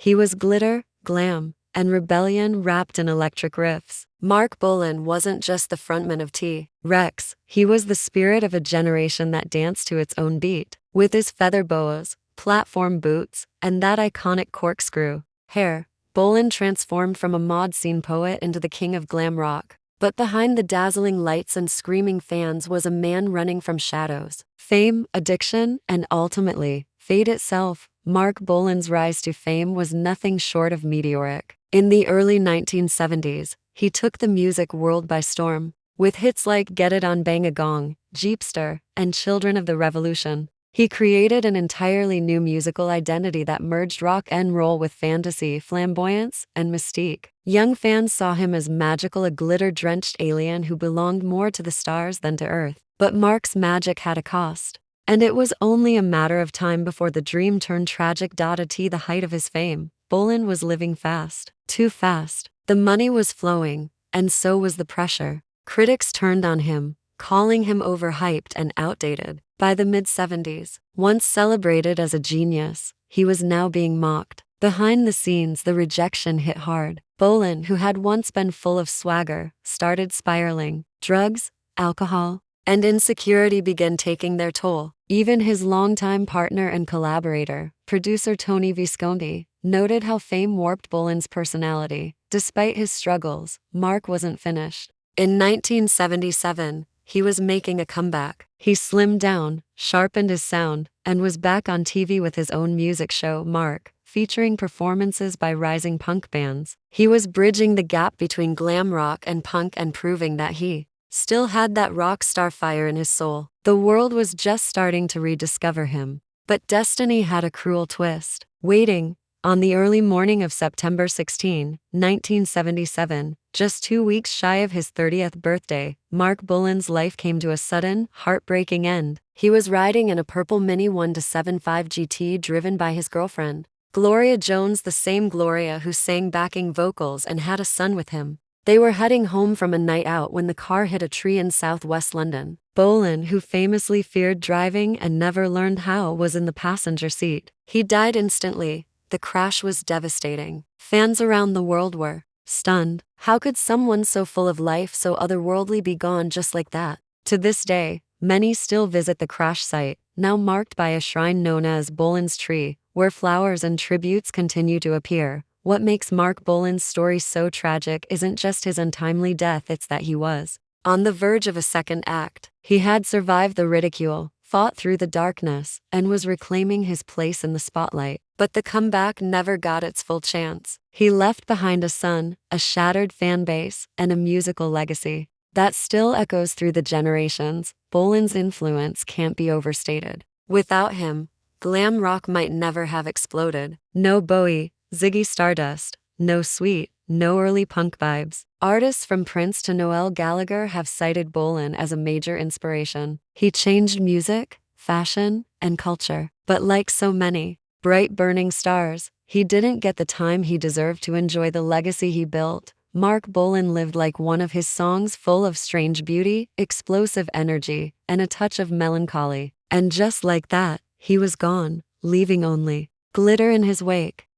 He was glitter, glam, and rebellion wrapped in electric riffs. Marc Bolan wasn't just the frontman of T-Rex, he was the spirit of a generation that danced to its own beat. With his feather boas, platform boots, and that iconic corkscrew hair, Bolan transformed from a mod scene poet into the king of glam rock. But behind the dazzling lights and screaming fans was a man running from shadows, fame, addiction, and ultimately, fate itself. Marc Bolan's rise to fame was nothing short of meteoric. In the early 1970s, he took the music world by storm. With hits like Get It On Bang a Gong, Jeepster, and Children of the Revolution, he created an entirely new musical identity that merged rock and roll with fantasy, flamboyance, and mystique. Young fans saw him as magical, a glitter-drenched alien who belonged more to the stars than to Earth. But Marc's magic had a cost. And it was only a matter of time before the dream turned tragic. At the height of his fame, Bolan was living fast. Too fast. The money was flowing, and so was the pressure. Critics turned on him, calling him overhyped and outdated. By the mid-70s, once celebrated as a genius, he was now being mocked. Behind the scenes, the rejection hit hard. Bolan, who had once been full of swagger, started spiraling. Drugs, alcohol, and insecurity began taking their toll. Even his longtime partner and collaborator, producer Tony Visconti, noted how fame warped Bolan's personality. Despite his struggles, Marc wasn't finished. In 1977, he was making a comeback. He slimmed down, sharpened his sound, and was back on TV with his own music show, Marc, featuring performances by rising punk bands. He was bridging the gap between glam rock and punk and proving that he still had that rock star fire in his soul. The world was just starting to rediscover him. But destiny had a cruel twist. Waiting, on the early morning of September 16, 1977, just 2 weeks shy of his 30th birthday, Marc Bolan's life came to a sudden, heartbreaking end. He was riding in a purple Mini 1-75 GT driven by his girlfriend, Gloria Jones, the same Gloria who sang backing vocals and had a son with him. They were heading home from a night out when the car hit a tree in southwest London. Bolan, who famously feared driving and never learned how, was in the passenger seat. He died instantly. The crash was devastating. Fans around the world were stunned. How could someone so full of life, so otherworldly, be gone just like that? To this day, many still visit the crash site, now marked by a shrine known as Bolan's Tree, where flowers and tributes continue to appear. What makes Marc Bolan's story so tragic isn't just his untimely death, it's that he was on the verge of a second act. He had survived the ridicule, fought through the darkness, and was reclaiming his place in the spotlight. But the comeback never got its full chance. He left behind a son, a shattered fan base, and a musical legacy that still echoes through the generations. Bolan's influence can't be overstated. Without him, glam rock might never have exploded. No Bowie, Ziggy Stardust, no Sweet, no early punk vibes. Artists from Prince to Noel Gallagher have cited Bolan as a major inspiration. He changed music, fashion, and culture. But like so many bright burning stars, he didn't get the time he deserved to enjoy the legacy he built. Marc Bolan lived like one of his songs, full of strange beauty, explosive energy, and a touch of melancholy. And just like that, he was gone, leaving only glitter in his wake.